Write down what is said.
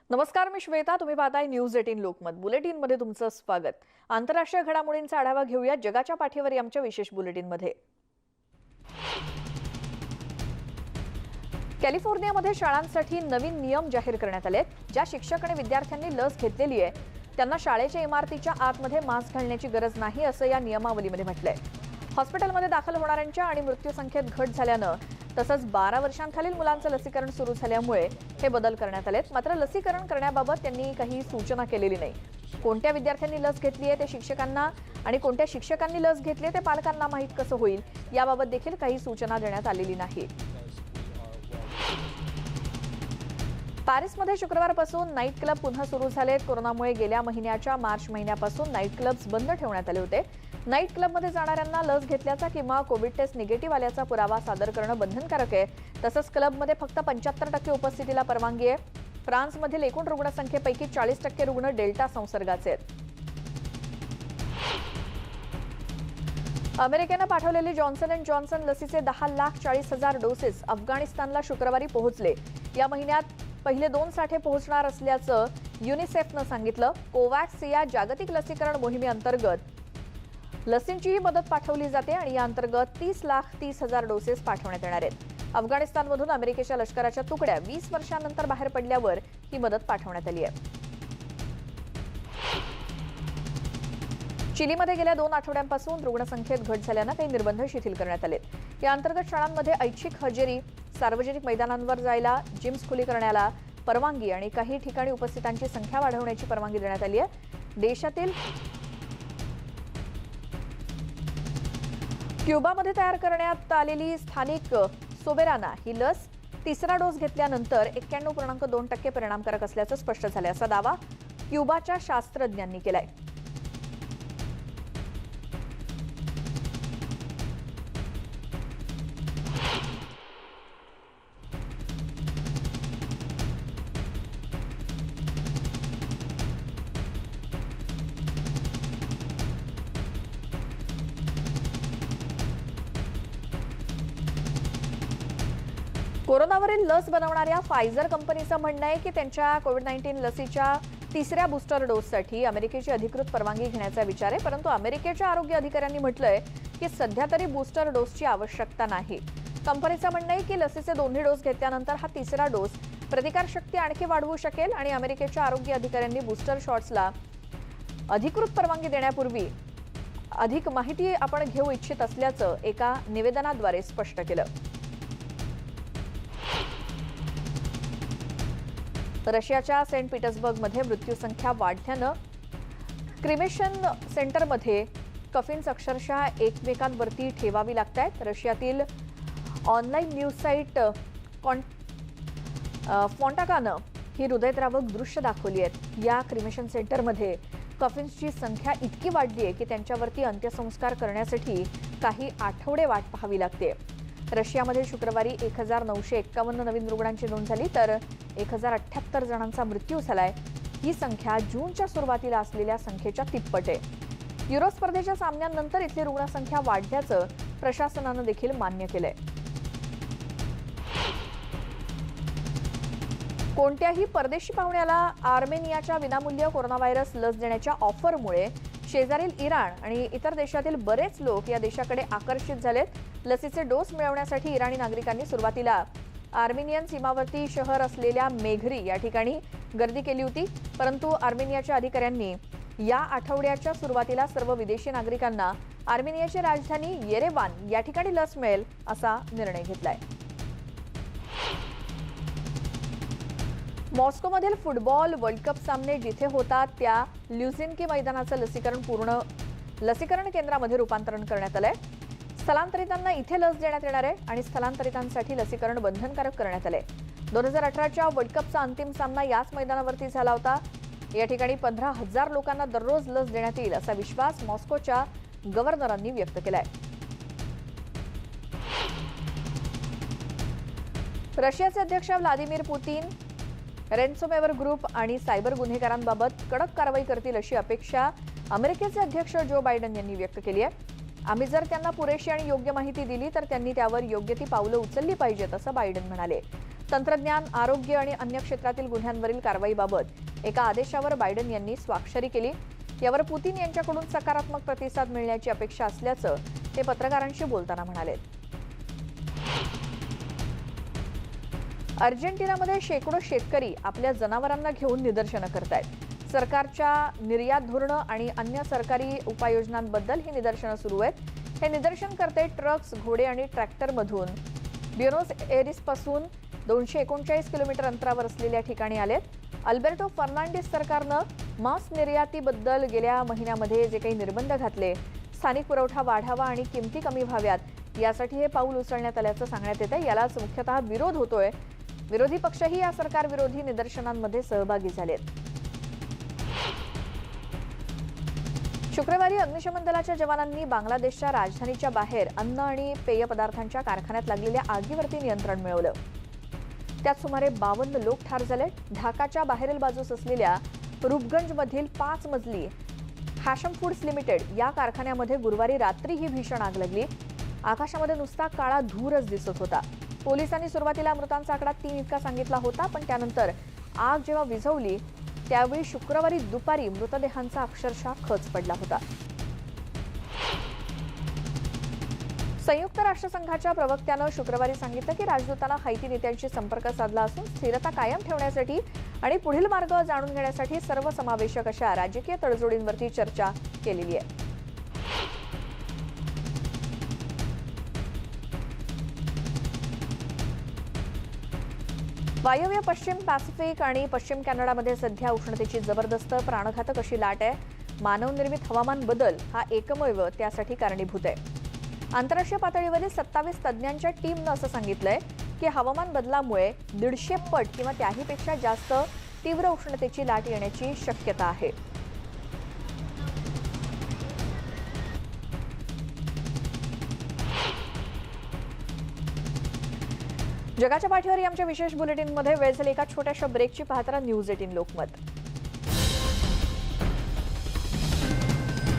नमस्कार, मी श्वेता. तुम्ही पाहताय न्यूज 18 लोकमत. बुलेटिनमध्ये तुमचं स्वागत. आंतरराष्ट्रीय घडामोडींचा आढावा घेऊया जगाच्या पाठीवर आमच्या विशेष बुलेटिनमध्ये. कॅलिफोर्नियामध्ये शाळांसाठी नवीन नियम जाहीर करण्यात आले. ज्या शिक्षक आणि विद्यार्थ्यांनी लस घेतलेली आहे त्यांना शाळेच्या इमारतीच्या आतमध्ये मास्क घालण्याची गरज नाही असं या नियमावलीमध्ये म्हटलंय. हॉस्पिटलमध्ये दाखल होणाऱ्यांच्या आणि मृत्यू संख्येत घट झाल्यानं तसंच 12 वर्षांखालील मुलांचं लसीकरण सुरू झाल्यामुळे हे बदल करण्यात आलेत. मात्र लसीकरण करण्याबाबत त्यांनी काही सूचना केलेली नाही. कोणत्या विद्यार्थ्यांनी लस घेतली आहे ते शिक्षकांना आणि कोणत्या शिक्षकांनी लस घेतली ते पालकांना माहीत कसं होईल याबाबत देखील काही सूचना देण्यात आलेली नाही. पॅरिसमध्ये शुक्रवारपासून नाईट क्लब पुन्हा सुरू झालेत. कोरोनामुळे गेल्या महिन्याच्या मार्च महिन्यापासून नाईट क्लब्स बंद ठेवण्यात आले होते. नाईट क्लबमध्ये जाणाऱ्यांना लस घेतल्याचा किंवा कोविड टेस्ट निगेटिव्ह आल्याचा पुरावा सादर करणं बंधनकारक आहे. तसंच क्लबमध्ये फक्त 75% उपस्थितीला परवानगी आहे. फ्रान्समधील एकूण रुग्णसंख्येपैकी 40% रुग्ण डेल्टा संसर्गाचे आहेत. अमेरिकेनं पाठवलेली जॉन्सन अँड जॉन्सन लसीचे 10,40,000 डोसेस अफगाणिस्तानला शुक्रवारी पोहोचले. या महिन्यात पहिले 2 साठे पोहोचणार असल्याचं युनिसेफनं सांगितलं. कोवॅक्स या जागतिक लसीकरण मोहिमेअंतर्गत लसींचीही मदत पाठवली जाते आणि या अंतर्गत 30,30,000 डोसेस पाठवण्यात येणार आहेत. अफगाणिस्तानमधून अमेरिकेच्या लष्कराच्या तुकड्या 20 वर्षांनंतर बाहेर पडल्यावर ही मदत पाठवण्यात आली आहे. चिलीमध्ये गेल्या 2 आठवड्यांपासून रुग्णसंख्येत घट झाल्यानं काही निर्बंध शिथिल करण्यात आले. या अंतर्गत शाळांमध्ये ऐच्छिक हजेरी, सार्वजनिक मैदानांवर जायला, जिम्स खुली करण्याला परवानगी आणि काही ठिकाणी उपस्थितांची संख्या वाढवण्याची परवानगी देण्यात आली आहे. देशातील क्युबामध्ये तयार करण्यात आलेली स्थानिक सोबेराना ही लस तिसरा डोस घेतल्यानंतर 91.2% परिणामकारक असल्याचं स्पष्ट झालं. असा दावा क्युबाच्या शास्त्रज्ञांनी केलाय. कोरोनावरील लस बनवणाऱ्या फायझर कंपनीचं म्हणणं आहे की त्यांच्या कोविड-19 लसीच्या तिसऱ्या बूस्टर डोससाठी अमेरिकेची अधिकृत परवानगी घेण्याचा विचार आहे. परंतु अमेरिकेच्या आरोग्य अधिकाऱ्यांनी म्हटलंय की सध्या तरी बूस्टर डोसची आवश्यकता नाही. कंपनीचं म्हणणं आहे की लसीचे दोन्ही डोस घेतल्यानंतर हा तिसरा डोस प्रतिकारशक्ती आणखी वाढवू शकेल आणि अमेरिकेच्या आरोग्य अधिकाऱ्यांनी बूस्टर शॉट्सला अधिकृत परवानगी देण्यापूर्वी अधिक माहिती आपण घेऊ इच्छित असल्याचं एका निवेदनाद्वारे स्पष्ट केलं. रशियाच्या सेंट पीटर्सबर्गमध्ये मृत्यूसंख्या वाढल्यानं क्रिमेशन सेंटरमध्ये कफिन्स अक्षरशः एकमेकांवरती ठेवावी लागतायत. रशियातील ऑनलाईन न्यूज साईट फॉन्टाकानं ही हृदयद्रावक दृश्य दाखवली आहेत. या क्रिमेशन सेंटरमध्ये कफिन्सची संख्या इतकी वाढली आहे की त्यांच्यावरती अंत्यसंस्कार करण्यासाठी काही आठवडे वाट पाहावी लागते. रशियामध्ये शुक्रवारी 1951 नवीन रुग्णांची नोंद झाली तर 1078 जणांचा मृत्यू झालाय. ही संख्या जूनच्या सुरुवातीला असलेल्या संख्येच्या तिप्पट आहे. युरो स्पर्धेच्या सामन्यांनंतर इथली रुग्णसंख्या वाढल्याचं प्रशासनानं देखील मान्य केलंय. कोणत्याही परदेशी पाहुण्याला आर्मेनियाच्या विनामूल्य कोरोना व्हायरस लस देण्याच्या ऑफरमुळे शेजारील इराण आणि इतर देशातील बरेच लोक या देशाकडे आकर्षित झालेत. लसीचे डोस मिळवण्यासाठी इराणी नागरिकांनी सुरुवातीला आर्मेनियन सीमावर्ती शहर असलेल्या मेघरी या ठिकाणी गर्दी केली होती. परंतु आर्मेनियाच्या अधिकाऱ्यांनी या आठवड्याच्या सुरुवातीला सर्व विदेशी नागरिकांना आर्मेनियाची राजधानी येरेवान या ठिकाणी लस मिळेल असा निर्णय घेतलाय. मॉस्कोमधील फुटबॉल वर्ल्ड कप सामने जिथे होतात त्या ल्युझिनकी मैदानाचं लसीकरण केंद्रामध्ये रूपांतरण करण्यात आलंय. स्थलांतरितांना इथे लस देण्यात येणार आहे आणि स्थलांतरितांसाठी लसीकरण बंधनकारक करण्यात आले. 2018च्या वर्ल्ड कपचा अंतिम सामना याच मैदानावरती झाला होता. या ठिकाणी 15,000 लोकांना दररोज लस देण्यात येईल असा विश्वास मॉस्कोच्या गव्हर्नरांनी व्यक्त केलाय. रशियाचे अध्यक्ष व्लादिमीर पुतीन रेन्सोमेवर ग्रुप आणि सायबर गुन्हेगारांबाबत कडक कारवाई करतील अशी अपेक्षा अमेरिकेचे अध्यक्ष जो बायडन यांनी व्यक्त केली आहे. आम्ही जर त्यांना पुरेशी आणि योग्य माहिती दिली तर त्यांनी त्यावर योग्य ती पावलं उचलली पाहिजेत असं बायडन म्हणाले. तंत्रज्ञान, आरोग्य आणि अन्य क्षेत्रातील गुन्ह्यांवरील कारवाईबाबत एका आदेशावर बायडन यांनी स्वाक्षरी केली. यावर पुतीन यांच्याकडून सकारात्मक प्रतिसाद मिळण्याची अपेक्षा असल्याचं ते पत्रकारांशी बोलताना म्हणाले. अर्जेंटिनामध्ये शेकडो शेतकरी आपल्या जनावरांना घेऊन निदर्शनं करतायत. सरकारच्या निर्यात धोरणं आणि अन्य सरकारी उपाययोजनांबद्दल ही निदर्शनं सुरू आहेत. हे निदर्शनकर्ते ट्रक्स, घोडे आणि ट्रॅक्टरमधून ब्युनोस एरिसपासून 239 किलोमीटर अंतरावर असलेल्या ठिकाणी आलेत. अल्बर्टो फर्नांडिस सरकारनं मांस निर्यातीबद्दल गेल्या महिन्यामध्ये जे काही निर्बंध घातले, स्थानिक पुरवठा वाढावा आणि किमती कमी व्हाव्यात यासाठी हे पाऊल उचलण्यात आल्याचं सांगण्यात येतं. यालाच मुख्यतः विरोध होतोय. विरोधी पक्षही या सरकारविरोधी निदर्शनांमध्ये सहभागी झालेत. शुक्रवारी अग्निशमन दलाच्या जवानांनी बांगलादेशच्या राजधानीच्या बाहेर अन्न आणि पेय पदार्थांच्या कारखान्यात लागलेल्या आगीवरती नियंत्रण मिळवलं. त्यात सुमारे 52 लोक ठार झाले. ढाकाच्या बाहेरील बाजूस असलेल्या रूपगंजमधील 5 मजली हॅशम फूड्स लिमिटेड या कारखान्यामध्ये गुरुवारी रात्री ही भीषण आग लागली. आकाशामध्ये नुसता काळा धूरच दिसत होता. पोलिसांनी सुरुवातीला मृतांचा आकडा 3 इतका सांगितला होता, पण त्यानंतर आग जेव्हा विझवली त्यावेळी शुक्रवारी दुपारी मृतदेहांचा अक्षरशः खच पडला होता. संयुक्त राष्ट्रसंघाच्या प्रवक्त्यानं शुक्रवारी सांगितलं की राजदूतानं हैती नेत्यांशी संपर्क साधला असून स्थिरता कायम ठेवण्यासाठी आणि पुढील मार्ग जाणून घेण्यासाठी सर्वसमावेशक अशा राजकीय तडजोडींवरती चर्चा केलेली आहे. वायव्य पश्चिम पॅसिफिक आणि पश्चिम कॅनडामध्ये सध्या उष्णतेची जबरदस्त प्राणघातक अशी लाट आहे. मानवनिर्मित हवामान बदल हा एकमेव त्यासाठी कारणीभूत आहे. आंतरराष्ट्रीय पातळीवरील 27 तज्ज्ञांच्या टीमनं असं सांगितलंय की हवामान बदलामुळे 150 पट किंवा त्याहीपेक्षा जास्त तीव्र उष्णतेची लाट येण्याची शक्यता आहे. जगाच्या पाठीवर आमच्या विशेष बुलेटिनमध्ये वेळ झाली एका छोट्याशा ब्रेकची. पाहताना न्यूज 18 लोकमत.